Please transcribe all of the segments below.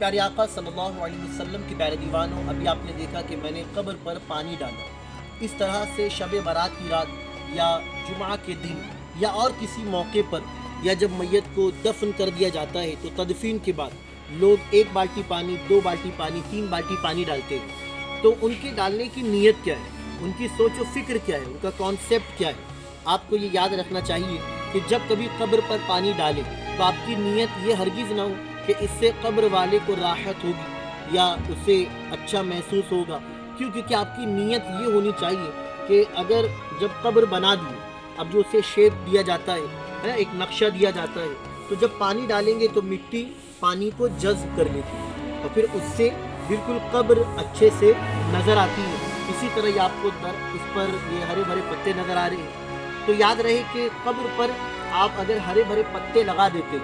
پیارے آقا صلی اللہ علیہ وسلم کے پیارے دیوانوں، ابھی آپ نے دیکھا کہ میں نے قبر پر پانی ڈالا۔ اس طرح سے شب برات کی رات یا جمعہ کے دن یا اور کسی موقع پر یا جب میت کو دفن کر دیا جاتا ہے تو تدفین کے بعد لوگ 1 بالٹی پانی، 2 بالٹی پانی، 3 بالٹی پانی ڈالتے ہیں۔ تو ان کے ڈالنے کی نیت کیا ہے، ان کی سوچ و فکر کیا ہے، ان کا کانسیپٹ کیا ہے؟ آپ کو یہ یاد رکھنا چاہیے کہ جب کبھی قبر پر پانی ڈالیں تو آپ کی نیت یہ ہرگز نہ ہو کہ اس سے قبر والے کو راحت ہوگی یا اسے اچھا محسوس ہوگا، کیونکہ آپ کی نیت یہ ہونی چاہیے کہ اگر جب قبر بنا دی، اب جو اسے شیپ دیا جاتا ہے، ایک نقشہ دیا جاتا ہے، تو جب پانی ڈالیں گے تو مٹی پانی کو جذب کر لیتی ہے اور پھر اس سے بالکل قبر اچھے سے نظر آتی ہے۔ اسی طرح یہ آپ کو اس پر یہ ہرے بھرے پتے نظر آ رہے ہیں، تو یاد رہے کہ قبر پر آپ اگر ہرے بھرے پتے لگا دیتے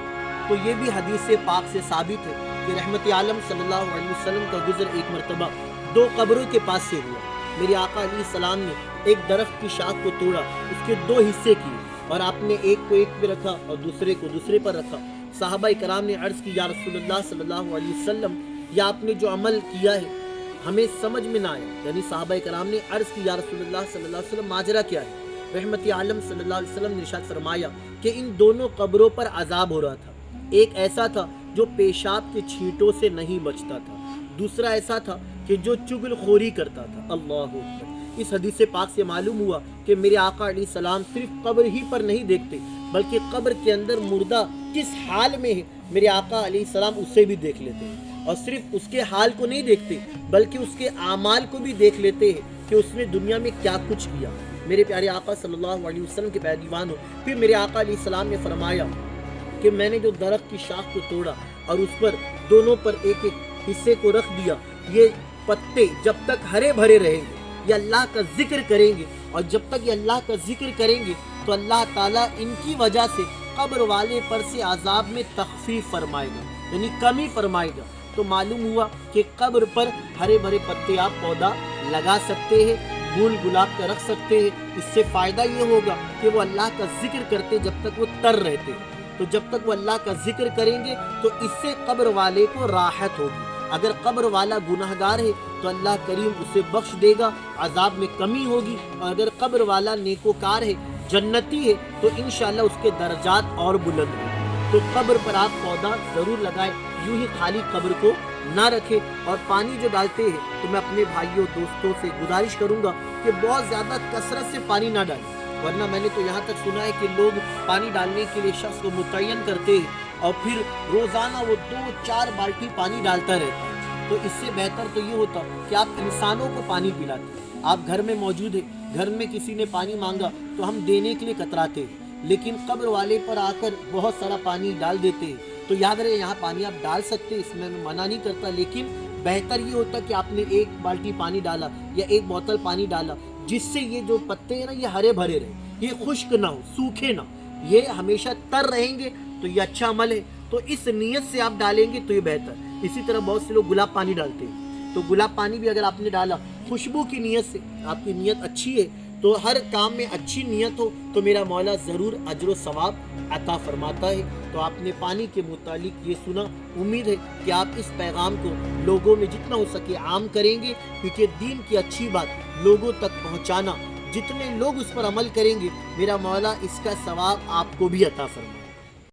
تو یہ بھی حدیث پاک سے ثابت ہے کہ رحمت عالم صلی اللہ علیہ وسلم کا گزر ایک مرتبہ 2 قبروں کے پاس سے ہوا۔ میرے آقا علیہ السلام نے ایک درخت کی شاخ کو توڑا، اس کے 2 حصے کیے اور آپ نے ایک کو ایک پہ رکھا اور دوسرے کو دوسرے پر رکھا۔ صحابہ کرام نے عرض کی، یا رسول اللہ صلی اللہ علیہ وسلم، یہ آپ نے جو عمل کیا ہے ہمیں سمجھ میں نہ آیا۔ یعنی صحابہ کرام نے عرض کی، یا رسول اللہ صلی اللہ علیہ وسلم، ماجرا کیا ہے؟ رحمت عالم صلی اللہ علیہ وسلم نے ارشاد فرمایا کہ ان دونوں قبروں پر عذاب ہو رہا تھا۔ ایک ایسا تھا جو پیشاب کے چھینٹوں سے نہیں بچتا تھا، دوسرا ایسا تھا کہ جو چغل خوری کرتا تھا۔ اللہ اکبر۔ اس حدیث پاک سے معلوم ہوا کہ میرے آقا علیہ السلام صرف قبر ہی پر نہیں دیکھتے بلکہ قبر کے اندر مردہ کس حال میں ہے میرے آقا علیہ السلام اسے بھی دیکھ لیتے ہیں، اور صرف اس کے حال کو نہیں دیکھتے بلکہ اس کے اعمال کو بھی دیکھ لیتے ہیں کہ اس نے دنیا میں کیا کچھ کیا۔ میرے پیارے آقا صلی اللہ علیہ وسلم کے پیارے دیوانوں، پھر میرے آقا علیہ السلام نے فرمایا کہ میں نے جو درخت کی شاخ کو توڑا اور اس پر دونوں پر ایک ایک حصے کو رکھ دیا، یہ پتے جب تک ہرے بھرے رہیں گے یہ اللہ کا ذکر کریں گے، اور جب تک یہ اللہ کا ذکر کریں گے تو اللہ تعالیٰ ان کی وجہ سے قبر والے پر سے عذاب میں تخفیف فرمائے گا، یعنی کمی فرمائے گا۔ تو معلوم ہوا کہ قبر پر ہرے بھرے پتے آپ پودا لگا سکتے ہیں، پھول گلاب کا رکھ سکتے ہیں۔ اس سے فائدہ یہ ہوگا کہ وہ اللہ کا ذکر کرتے جب تک وہ تر رہتے ہیں، تو جب تک وہ اللہ کا ذکر کریں گے تو اس سے قبر والے کو راحت ہوگی۔ اگر قبر والا گناہگار ہے تو اللہ کریم اسے بخش دے گا، عذاب میں کمی ہوگی، اور اگر قبر والا نیکوکار ہے، جنتی ہے، تو انشاءاللہ اس کے درجات اور بلند ہوں۔ تو قبر پر آپ پودا ضرور لگائیں، یوں ہی خالی قبر کو نہ رکھے۔ اور پانی جو ڈالتے ہیں تو میں اپنے بھائیوں دوستوں سے گزارش کروں گا کہ بہت زیادہ کثرت سے پانی نہ ڈالیں، ورنہ میں نے تو یہاں تک سنا ہے کہ لوگ پانی ڈالنے کے لیے شخص کو متعین کرتے ہیں اور پھر روزانہ وہ 2-4 بالٹی پانی ڈالتا رہتا ہے۔ تو اس سے بہتر تو یہ ہوتا کہ آپ انسانوں کو پانی پلاتے۔ آپ گھر میں موجود ہیں، گھر میں کسی نے پانی مانگا تو ہم دینے کے لیے کتراتے ہیں، لیکن قبر والے پر آ کر بہت سارا پانی ڈال دیتے ہیں۔ تو یاد رہے، یہاں پانی آپ ڈال سکتے، اس میں منع نہیں کرتا، لیکن بہتر یہ ہوتا کہ آپ نے 1 بالٹی پانی ڈالا یا 1 بوتل پانی ڈالا، جس سے یہ جو پتے ہیں نا یہ ہرے بھرے رہیں، یہ خشک نہ ہو، سوکھے نہ، یہ ہمیشہ تر رہیں گے، تو یہ اچھا عمل ہے۔ تو اس نیت سے آپ ڈالیں گے تو یہ بہتر۔ اسی طرح بہت سے لوگ گلاب پانی ڈالتے ہیں، تو گلاب پانی بھی اگر آپ نے ڈالا خوشبو کی نیت سے، آپ کی نیت اچھی ہے، تو ہر کام میں اچھی نیت ہو تو میرا مولا ضرور اجر و ثواب عطا فرماتا ہے۔ تو آپ نے پانی کے متعلق یہ سنا، امید ہے کہ آپ اس پیغام کو لوگوں میں جتنا ہو سکے عام کریں گے، کیونکہ دین کی اچھی بات لوگوں تک پہنچانا، جتنے لوگ اس پر عمل کریں گے میرا مولا اس کا ثواب آپ کو بھی عطا فرمائے۔